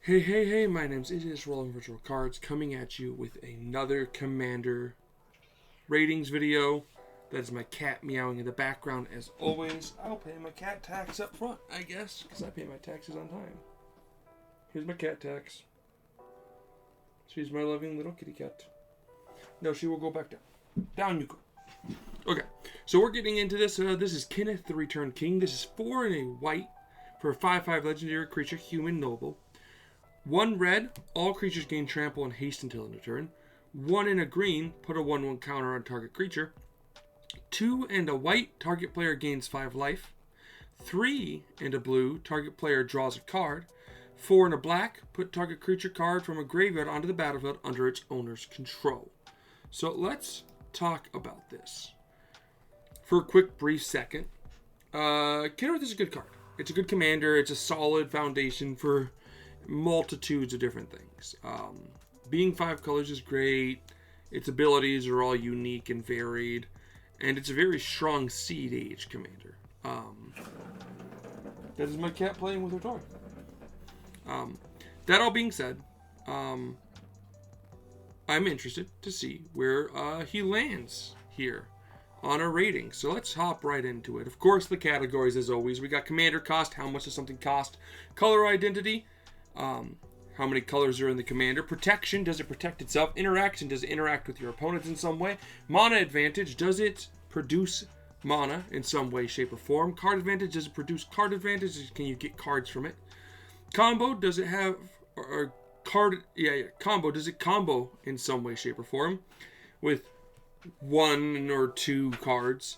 Hey, my name's Idiots Rolling Virtual Cards, coming at you with another Commander ratings video. That is my cat meowing in the background as always. I'll pay my cat tax up front, I guess, because I pay my taxes on time. Here's my cat tax. She's my loving little kitty cat. No, she will go back down. Down you go. Okay, so we're getting into this. This is Kenrith, the Returned King. This is 4 and a white for a 5/5 legendary creature, human noble. 1 red, all creatures gain trample and haste until end of turn. 1 and a green, put a 1/1 counter on target creature. 2 and a white, target player gains 5 life. 3 and a blue, target player draws a card. 4 and a black, put target creature card from a graveyard onto the battlefield under its owner's control. So let's talk about this for a quick, brief second. Kenrith is a good card. It's a good commander. It's a solid foundation for multitudes of different things. Being 5 colors is great. Its abilities are all unique and varied, and it's a very strong seed age commander. That is my cat playing with her toy. That all being said, I'm interested to see where he lands here on a rating. So let's hop right into it. Of course, the categories as always. We got commander cost. How much does something cost? Color identity. How many colors are in the commander? Protection, does it protect itself? Interaction, does it interact with your opponents in some way? Mana advantage, does it produce mana in some way, shape, or form? Card advantage, does it produce card advantage? Can you get cards from it? Combo, does it have combo, does it combo in some way, shape, or form with 1 or 2 cards?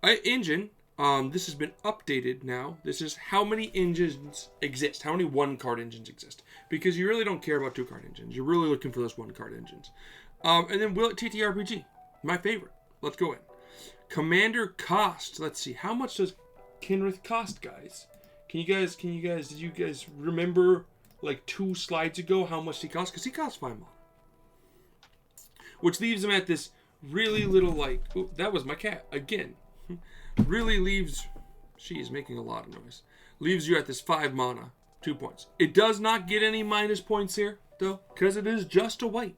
Engine. This has been updated now. This is how many engines exist. How many 1-card engines exist. Because you really don't care about 2-card engines. You're really looking for those 1-card engines. And then will it TTRPG? My favorite. Let's go in. Commander cost. Let's see. How much does Kenrith cost, guys? Did you guys remember like 2 slides ago how much he cost? Because he costs 5 mana. Which leaves him at this really little like... Ooh, that was my cat. Again. Really leaves, she is making a lot of noise, leaves you at this 5 mana, 2 points. It does not get any minus points here, though, because it is just a white,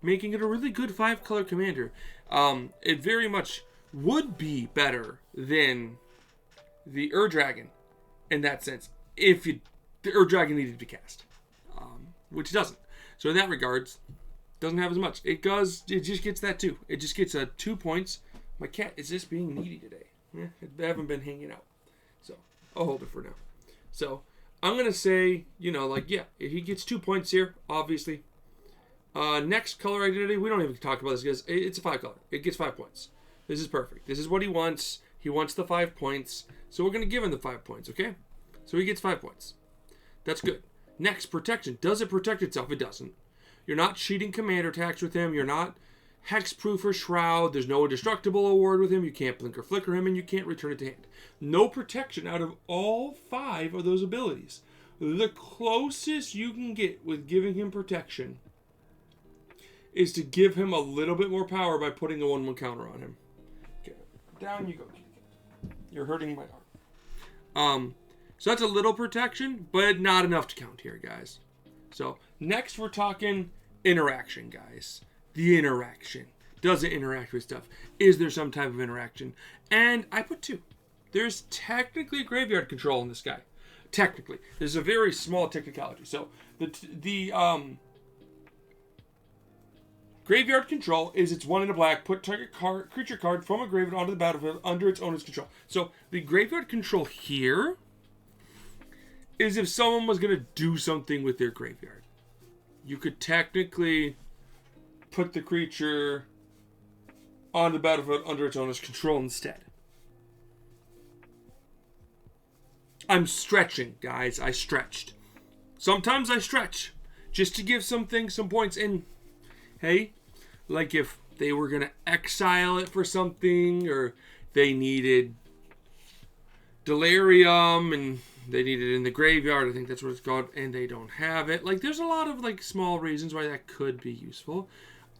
making it a really good 5-color commander. It very much would be better than the Dragon in that sense, if the Dragon needed to be cast, which it doesn't. So in that regards, doesn't have as much. It just gets that 2. It just gets 2 points. My cat is just being needy today. Yeah, they haven't been hanging out. So, I'll hold it for now. So, I'm going to say, he gets 2 points here, obviously. Next color identity, we don't even talk about this because it's a 5 color. It gets 5 points. This is perfect. This is what he wants. He wants the 5 points. So, we're going to give him the 5 points, okay? So, he gets 5 points. That's good. Next, protection. Does it protect itself? It doesn't. You're not cheating commander attacks with him. You're not hexproof or shroud. There's no indestructible award with him. You can't blink or flicker him, and you can't return it to hand. No protection out of all 5 of those abilities. The closest you can get with giving him protection is to give him a little bit more power by putting a 1/1 counter on him. Okay, down you go. You're hurting my arm. So that's a little protection, but not enough to count here, guys. So next we're talking interaction, guys. The interaction. Does it interact with stuff? Is there some type of interaction? And I put 2. There's technically graveyard control in this guy. Technically. There's a very small technicality. So the graveyard control is it's 1 and a black. Put target creature card from a graveyard onto the battlefield under its owner's control. So the graveyard control here is if someone was going to do something with their graveyard. You could technically put the creature on the battlefield under its owner's control instead. I'm stretching, guys. I stretched. Sometimes I stretch just to give something some points. And hey, like if they were going to exile it for something, or they needed Delirium and they need it in the graveyard, I think that's what it's called, and they don't have it. Like, there's a lot of like small reasons why that could be useful.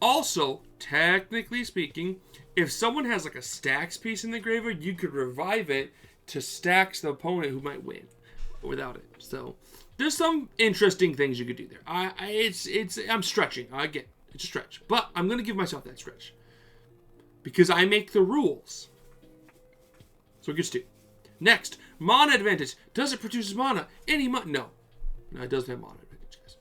Also, technically speaking, if someone has like a stacks piece in the graveyard, you could revive it to stacks the opponent who might win without it. So there's some interesting things you could do there. I'm stretching. I get it. It's a stretch. But I'm going to give myself that stretch. Because I make the rules. So it gets 2. Next, mana advantage. Does it produce mana? No. No, it doesn't have mana advantage, guys.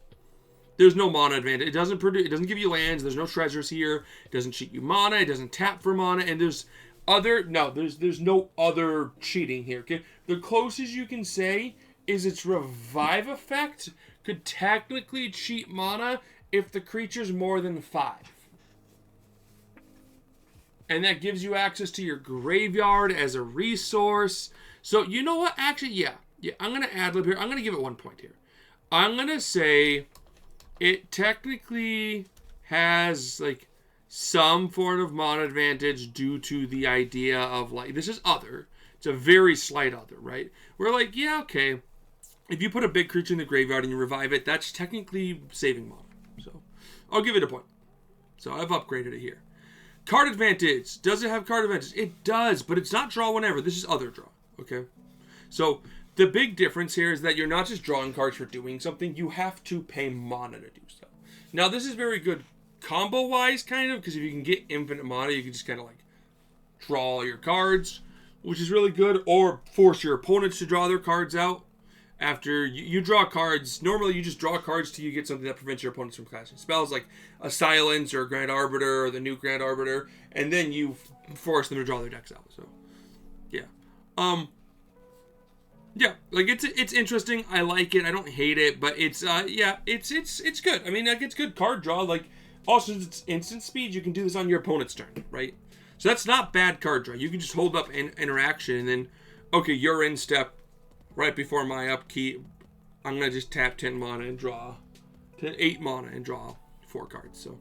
There's no mana advantage. It doesn't give you lands. There's no treasures here. It doesn't cheat you mana. It doesn't tap for mana. And there's no other cheating here. Okay? The closest you can say is its revive effect could technically cheat mana if the creature's more than 5. And that gives you access to your graveyard as a resource. So, you know what? Actually, yeah. I'm going to ad-lib here. I'm going to give it 1 point here. I'm going to say it technically has, like, some form of mana advantage due to the idea of, like, this is other. It's a very slight other, right? We're like, yeah, okay. If you put a big creature in the graveyard and you revive it, that's technically saving mana. So, I'll give it a point. So, I've upgraded it here. Card advantage. Does it have card advantage? It does, but it's not draw whenever. This is other draw, okay? So, the big difference here is that you're not just drawing cards for doing something. You have to pay mana to do so. Now, this is very good combo-wise, kind of, because if you can get infinite mana, you can just kind of, like, draw all your cards, which is really good, or force your opponents to draw their cards out. After you draw cards, normally you just draw cards till you get something that prevents your opponents from casting spells, like a Silence or a Grand Arbiter or the new Grand Arbiter, and then you force them to draw their decks out. So, yeah. Yeah, like it's interesting. I like it. I don't hate it, but it's it's good. I mean, like, it's good card draw. Like, also it's instant speed. You can do this on your opponent's turn, right? So that's not bad card draw. You can just hold up an interaction and then, okay, you're in step. Right before my upkeep, I'm going to just tap 10 mana and draw 8 mana and draw 4 cards. So,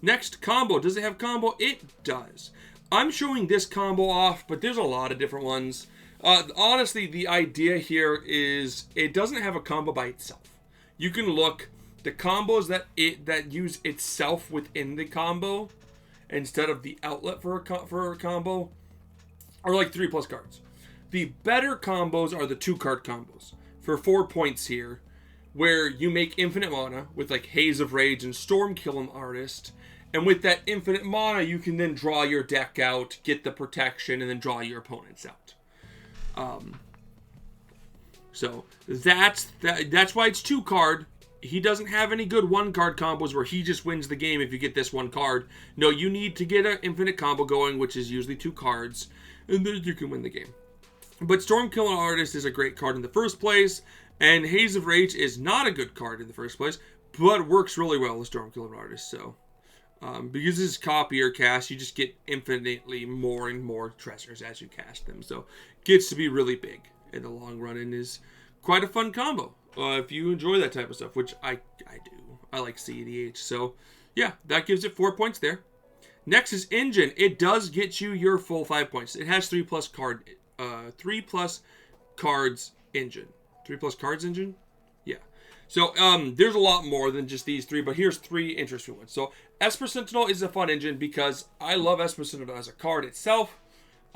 next, combo. Does it have combo? It does. I'm showing this combo off, but there's a lot of different ones. Honestly, the idea here is it doesn't have a combo by itself. You can look, the combos that use itself within the combo instead of the outlet for a combo are like 3+ cards. The better combos are the 2-card combos for 4 points here, where you make infinite mana with like Haze of Rage and Stormkilling Artist, and with that infinite mana, you can then draw your deck out, get the protection, and then draw your opponents out. So that's why it's 2-card. He doesn't have any good 1-card combos where he just wins the game if you get this 1 card. No, you need to get an infinite combo going, which is usually 2 cards, and then you can win the game. But Stormkilling Artist is a great card in the first place, and Haze of Rage is not a good card in the first place, but works really well with Stormkilling Artist. So, because this is copy or cast, you just get infinitely more and more treasures as you cast them. So, it gets to be really big in the long run and is quite a fun combo if you enjoy that type of stuff, which I do. I like CEDH. So, yeah, that gives it 4 points there. Next is Engine. It does get you your full 5 points. It has 3+ cards engine. 3+ cards engine? Yeah. So, there's a lot more than just these 3, but here's 3 interesting ones. So, Esper Sentinel is a fun engine because I love Esper Sentinel as a card itself.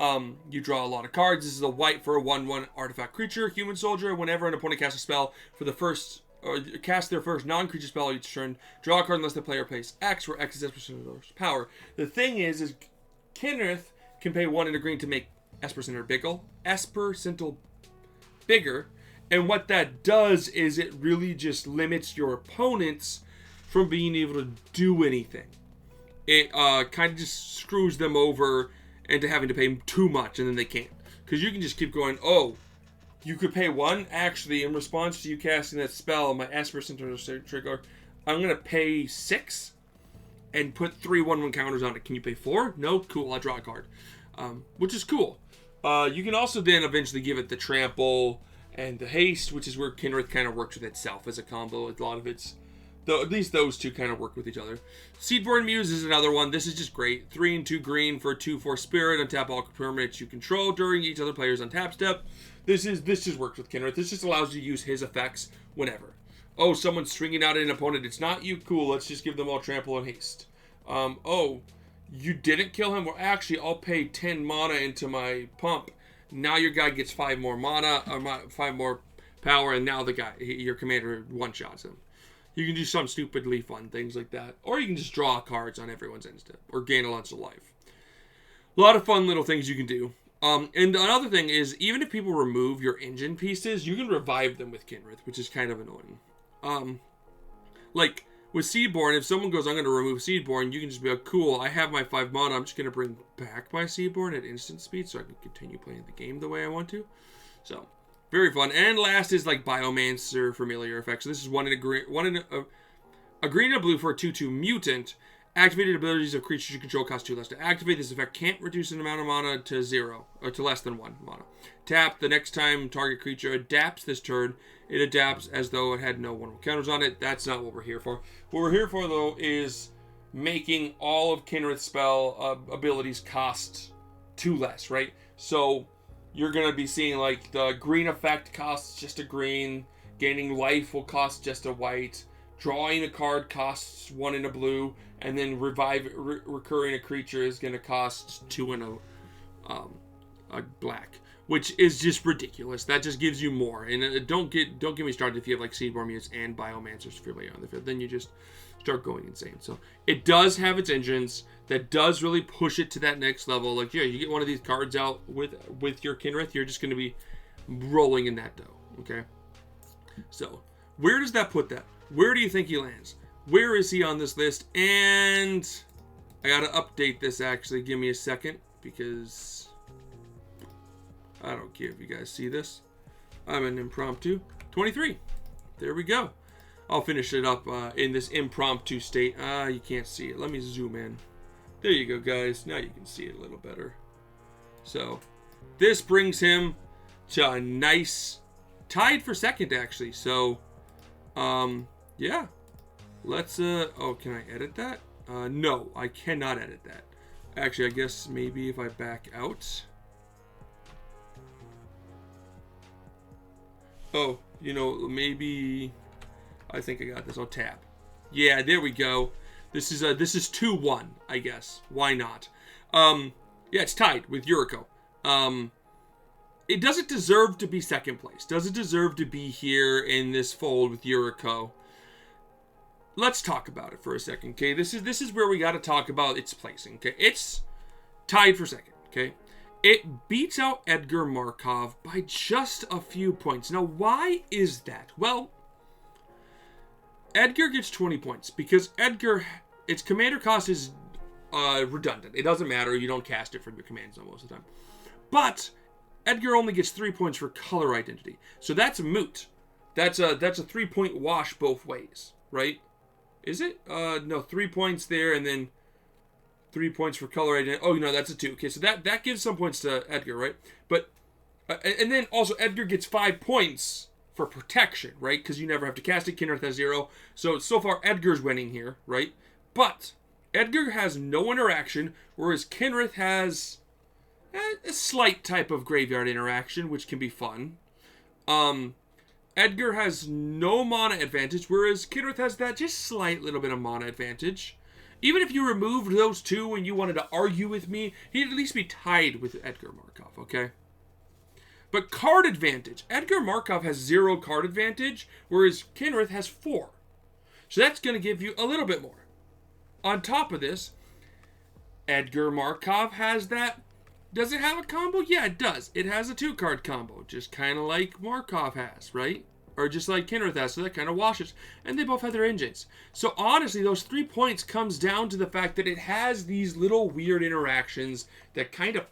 You draw a lot of cards. This is a white for a 1/1 artifact creature, human soldier. Whenever an opponent casts a spell for the first, or cast their first non-creature spell each turn, draw a card unless the player plays X, where X is Esper Sentinel's power. The thing is Kenrith can pay 1 and a green to make Esper Sentinel bigger, and what that does is it really just limits your opponents from being able to do anything. It kind of just screws them over into having to pay too much, and then they can't. Because you can just keep going, oh, you could pay 1. Actually, in response to you casting that spell, my Esper Sentinel trigger, I'm going to pay 6 and put 3 1/1 counters on it. Can you pay 4? No? Cool, I draw a card. Which is cool. You can also then eventually give it the trample and the haste, which is where Kenrith kind of works with itself as a combo. A lot of it's, at least those two kind of work with each other. Seedborn Muse is another one. This is just great. 3 and 2 green for a 2/4 spirit. Untap all permanents you control during each other player's untap step. This just works with Kenrith. This just allows you to use his effects whenever. Oh, someone's stringing out an opponent. It's not you. Cool. Let's just give them all trample and haste. Oh, you didn't kill him? Well, actually, I'll pay 10 mana into my pump. Now your guy gets 5 more mana, or 5 more power, and now the guy, your commander, one-shots him. You can do some stupidly fun things like that. Or you can just draw cards on everyone's end step. Or gain a lot of life. A lot of fun little things you can do. And another thing is, even if people remove your engine pieces, you can revive them with Kenrith, which is kind of annoying. Like, with Seedborn, if someone goes, I'm going to remove Seedborn, you can just be like, cool, I have my 5 mana, I'm just going to bring back my Seedborn at instant speed so I can continue playing the game the way I want to. So, very fun. And last is like Biomancer Familiar Effect. So this is one in a green and a blue for a 2/2 mutant. Activated abilities of creatures you control cost 2 less to activate. This effect can't reduce an amount of mana to 0, or to less than 1 mana. Tap, the next time target creature adapts this turn, it adapts as though it had no 1/1 counters on it. That's not what we're here for. What we're here for, though, is making all of Kenrith's spell abilities cost 2 less, right? So you're going to be seeing, like, the green effect costs just a green, gaining life will cost just a white, drawing a card costs 1 in a blue, and then recurring a creature is going to cost 2 in a black, which is just ridiculous. That just gives you more. And don't get me started if you have like Seedborn Mutes and Biomancers Familiar on the field. Then you just start going insane. So it does have its engines that does really push it to that next level. Like, yeah, you get one of these cards out with your Kenrith, you're just going to be rolling in that dough. Okay. So where does that put that? Where do you think he lands? Where is he on this list? And I got to update this, actually. Give me a second, because I don't care if you guys see this. I'm an impromptu 23. There we go. I'll finish it up in this impromptu state. You can't see it. Let me zoom in. There you go, guys. Now you can see it a little better. So this brings him to a nice tied for second, actually. So, yeah. Let's, oh, can I edit that? No, I cannot edit that. Actually, I guess maybe if I back out. Oh, you know, maybe, I think I got this. I'll tap. Yeah, there we go. This is 2-1, I guess. Why not? Yeah, it's tied with Yuriko. It doesn't deserve to be second place. Doesn't deserve to be here in this fold with Yuriko. Let's talk about it for a second, okay? This is where we got to talk about its placing, okay? It's tied for second, okay? It beats out Edgar Markov by just a few points. Now, why is that? Well, Edgar gets 20 points because Edgar, its commander cost is redundant. It doesn't matter. You don't cast it from your command zone most of the time. But Edgar only gets 3 points for color identity. So that's moot. That's a 3-point wash both ways, right? Is it? No, 3 points there, and then 3 points for color identity. Oh, no, that's a 2. Okay, so that gives some points to Edgar, right? But, and then also Edgar gets 5 points for protection, right? Because you never have to cast it. Kenrith has 0. So far, Edgar's winning here, right? But Edgar has no interaction, whereas Kenrith has a slight type of graveyard interaction, which can be fun. Edgar has no mana advantage, whereas Kenrith has that just slight little bit of mana advantage. Even if you removed those two and you wanted to argue with me, he'd at least be tied with Edgar Markov, okay? But card advantage. Edgar Markov has 0 card advantage, whereas Kenrith has 4. So that's going to give you a little bit more. On top of this, Edgar Markov has that. Does it have a combo? Yeah, it does. It has a 2-card combo, just kind of like Markov has, right? Or just like Kenrith has, so that kind of washes. And they both have their engines. So honestly, those 3 points comes down to the fact that it has these little weird interactions that kind of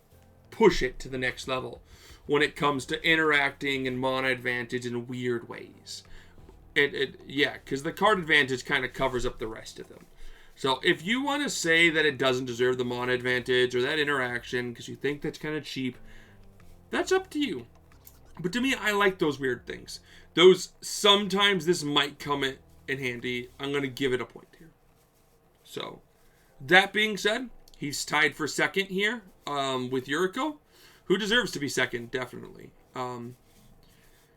push it to the next level when it comes to interacting and mana advantage in weird ways. Yeah, because the card advantage kind of covers up the rest of them. So if you want to say that it doesn't deserve the mana advantage or that interaction because you think that's kind of cheap, that's up to you. But to me, I like those weird things. Those, sometimes this might come in handy. I'm going to give it a point here. So, that being said, he's tied for second here with Yuriko, who deserves to be second, definitely.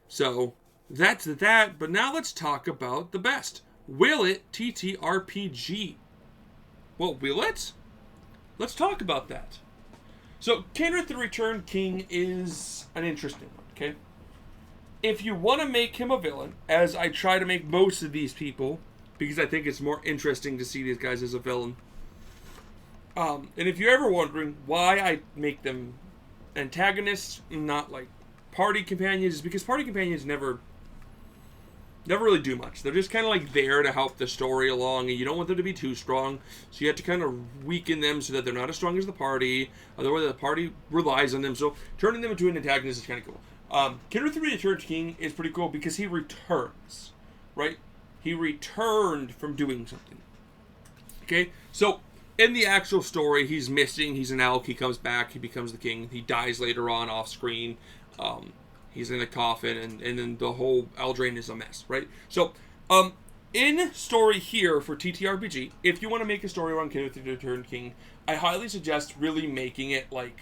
So, that's that. But now let's talk about the best. Will it TTRPG? Well, will it? Let's talk about that. So, Kenrith the Return King is an interesting one, okay? if you want to make him a villain, as I try to make most of these people, because I think it's more interesting to see these guys as a villain. And if you're ever wondering why I make them antagonists, not like party companions, is because party companions never really do much. They're just kind of like there to help the story along, and you don't want them to be too strong, so you have to kind of weaken them so that they're not as strong as the party, otherwise the party relies on them, so turning them into an antagonist is kind of cool. Kenrith the Returned King is pretty cool because he returns, right? He returned from doing something. Okay, so in the actual story, he's missing, he's an elk, he comes back, he becomes the king, he dies later on off screen, he's in a coffin, and then the whole Eldraine is a mess, right? So, in story here for TTRPG, if you want to make a story around Kenrith the Returned King, I highly suggest really making it like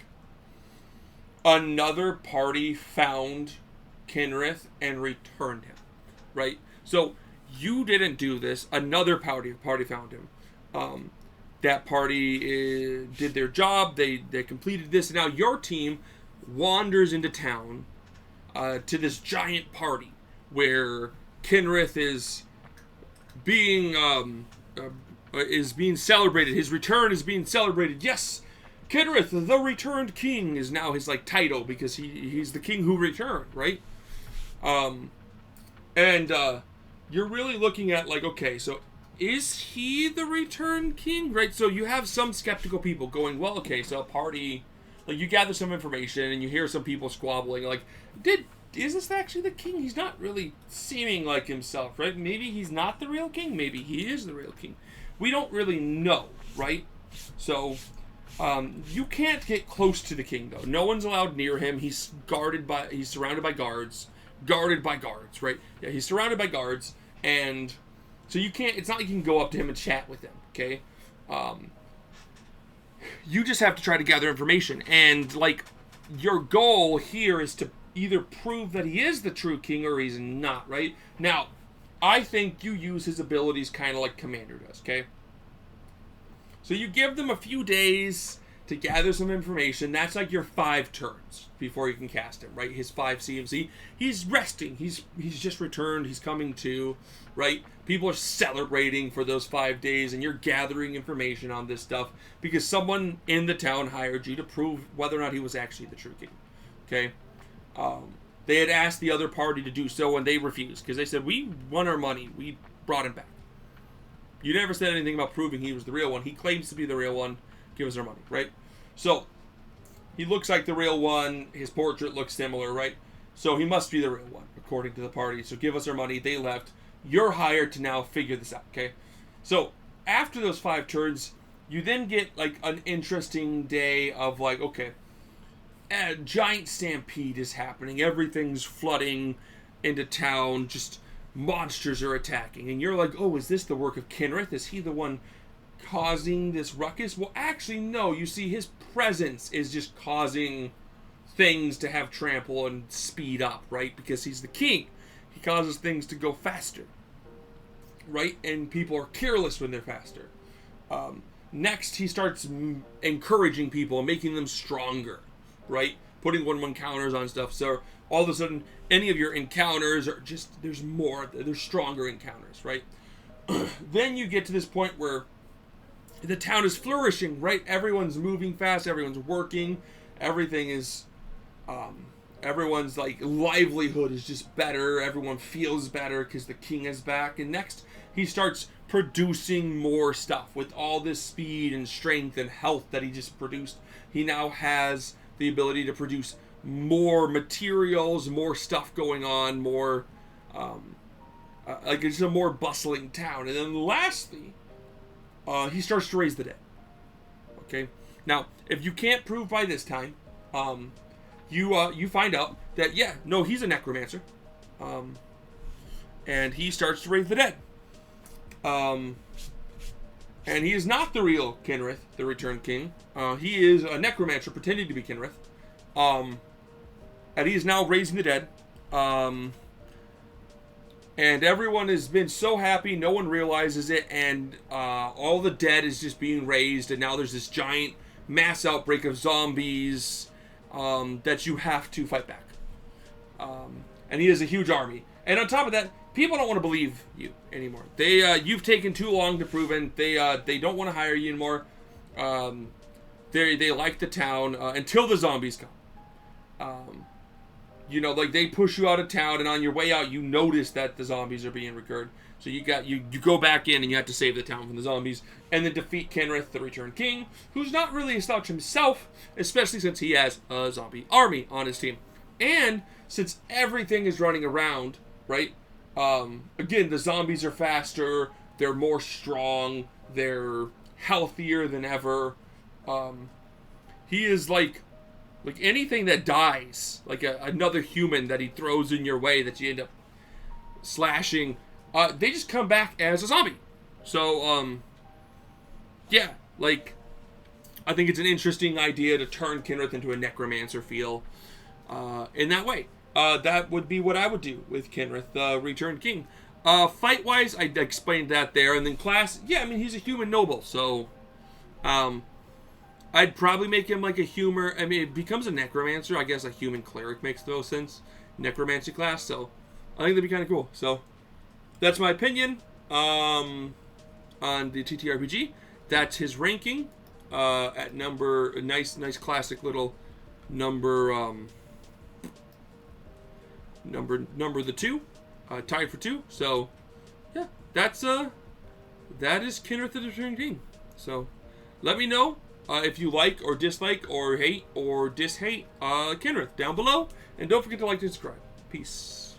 another party found Kenrith and returned him, right? So, you didn't do this, another party found him. That party did their job, they completed this, and now your team wanders into town to this giant party where Kenrith is being celebrated. His return is being celebrated. Yes, Kenrith, the Returned King, is now his like title because he's the king who returned, right? You're really looking at like, okay, so is he the Returned King, right? So you have some skeptical people going, well, okay, so a party, like you gather some information and you hear some people squabbling, like, is this actually the king? He's not really seeming like himself, right? Maybe he's not the real king. Maybe he is the real king. We don't really know, right? So, you can't get close to the king, though. No one's allowed near him. He's surrounded by guards. Guarded by guards, right? Yeah, he's surrounded by guards, and so you can't, it's not like you can go up to him and chat with him, okay? You just have to try to gather information, and, like, your goal here is to either prove that he is the true king or he's not, right? Now, I think you use his abilities kind of like Commander does, okay? So you give them a few days to gather some information. That's like your 5 turns before you can cast him, right? His 5 CMC. He's resting. He's just returned. He's coming to, right? People are celebrating for those 5 days, and you're gathering information on this stuff because someone in the town hired you to prove whether or not he was actually the true king, okay? They had asked the other party to do so, and they refused because they said, we won our money. We brought him back. You never said anything about proving he was the real one. He claims to be the real one. Give us our money, right? So, he looks like the real one. His portrait looks similar, right? So, he must be the real one, according to the party. So, give us our money. They left. You're hired to now figure this out, okay? So, after those 5 turns, you then get, like, an interesting day of, like, okay, a giant stampede is happening. Everything's flooding into town. Just monsters are attacking. And you're like, oh, is this the work of Kenrith? Is he the one causing this ruckus? Well, actually, no. You see, his presence is just causing things to have trample and speed up, right? Because he's the king. He causes things to go faster, right? And people are careless when they're faster. Next, he starts encouraging people and making them stronger, right? Putting 1/1 counters on stuff. So all of a sudden, any of your encounters are just, there's stronger encounters, right? Then you get to this point where the town is flourishing, right? Everyone's moving fast, everyone's working, everything is, everyone's like livelihood is just better, everyone feels better because the king is back. And next, he starts producing more stuff with all this speed and strength and health that he just produced. He now has the ability to produce more materials, more stuff going on, more, like it's a more bustling town. And then lastly, he starts to raise the dead. Okay? Now, if you can't prove by this time, you find out that, yeah, no, he's a necromancer. And he starts to raise the dead. And he is not the real Kenrith, the Returned King. He is a necromancer pretending to be Kenrith. And he is now raising the dead. And everyone has been so happy, no one realizes it, and all the dead is just being raised, and now there's this giant mass outbreak of zombies that you have to fight back. and he has a huge army. And on top of that, people don't want to believe you anymore. You've taken too long to prove it. They don't want to hire you anymore. They like the town until the zombies come. You know, like they push you out of town, and on your way out, you notice that the zombies are being recurred. So you go back in, and you have to save the town from the zombies, and then defeat Kenrith, the Returned King, who's not really a slouch himself, especially since he has a zombie army on his team, and since everything is running around, right? Again, the zombies are faster, they're more strong, they're healthier than ever. He is like anything that dies, like another human that he throws in your way that you end up slashing, they just come back as a zombie. So, yeah, like, I think it's an interesting idea to turn Kenrith into a necromancer feel, in that way. That would be what I would do with Kenrith, the Returned King. Fight-wise, I explained that there, and then class, yeah, I mean, he's a human noble, so, I'd probably make him like a humor. I mean, it becomes a necromancer. I guess a human cleric makes the most sense. Necromancy class. So I think that'd be kind of cool. So that's my opinion on the TTRPG. That's his ranking at number. Nice classic little number. Number the 2, tied for 2. So yeah, that is Kenrith the Returned King. So let me know. If you like or dislike or hate or dishate Kenrith down below. And don't forget to like and subscribe. Peace.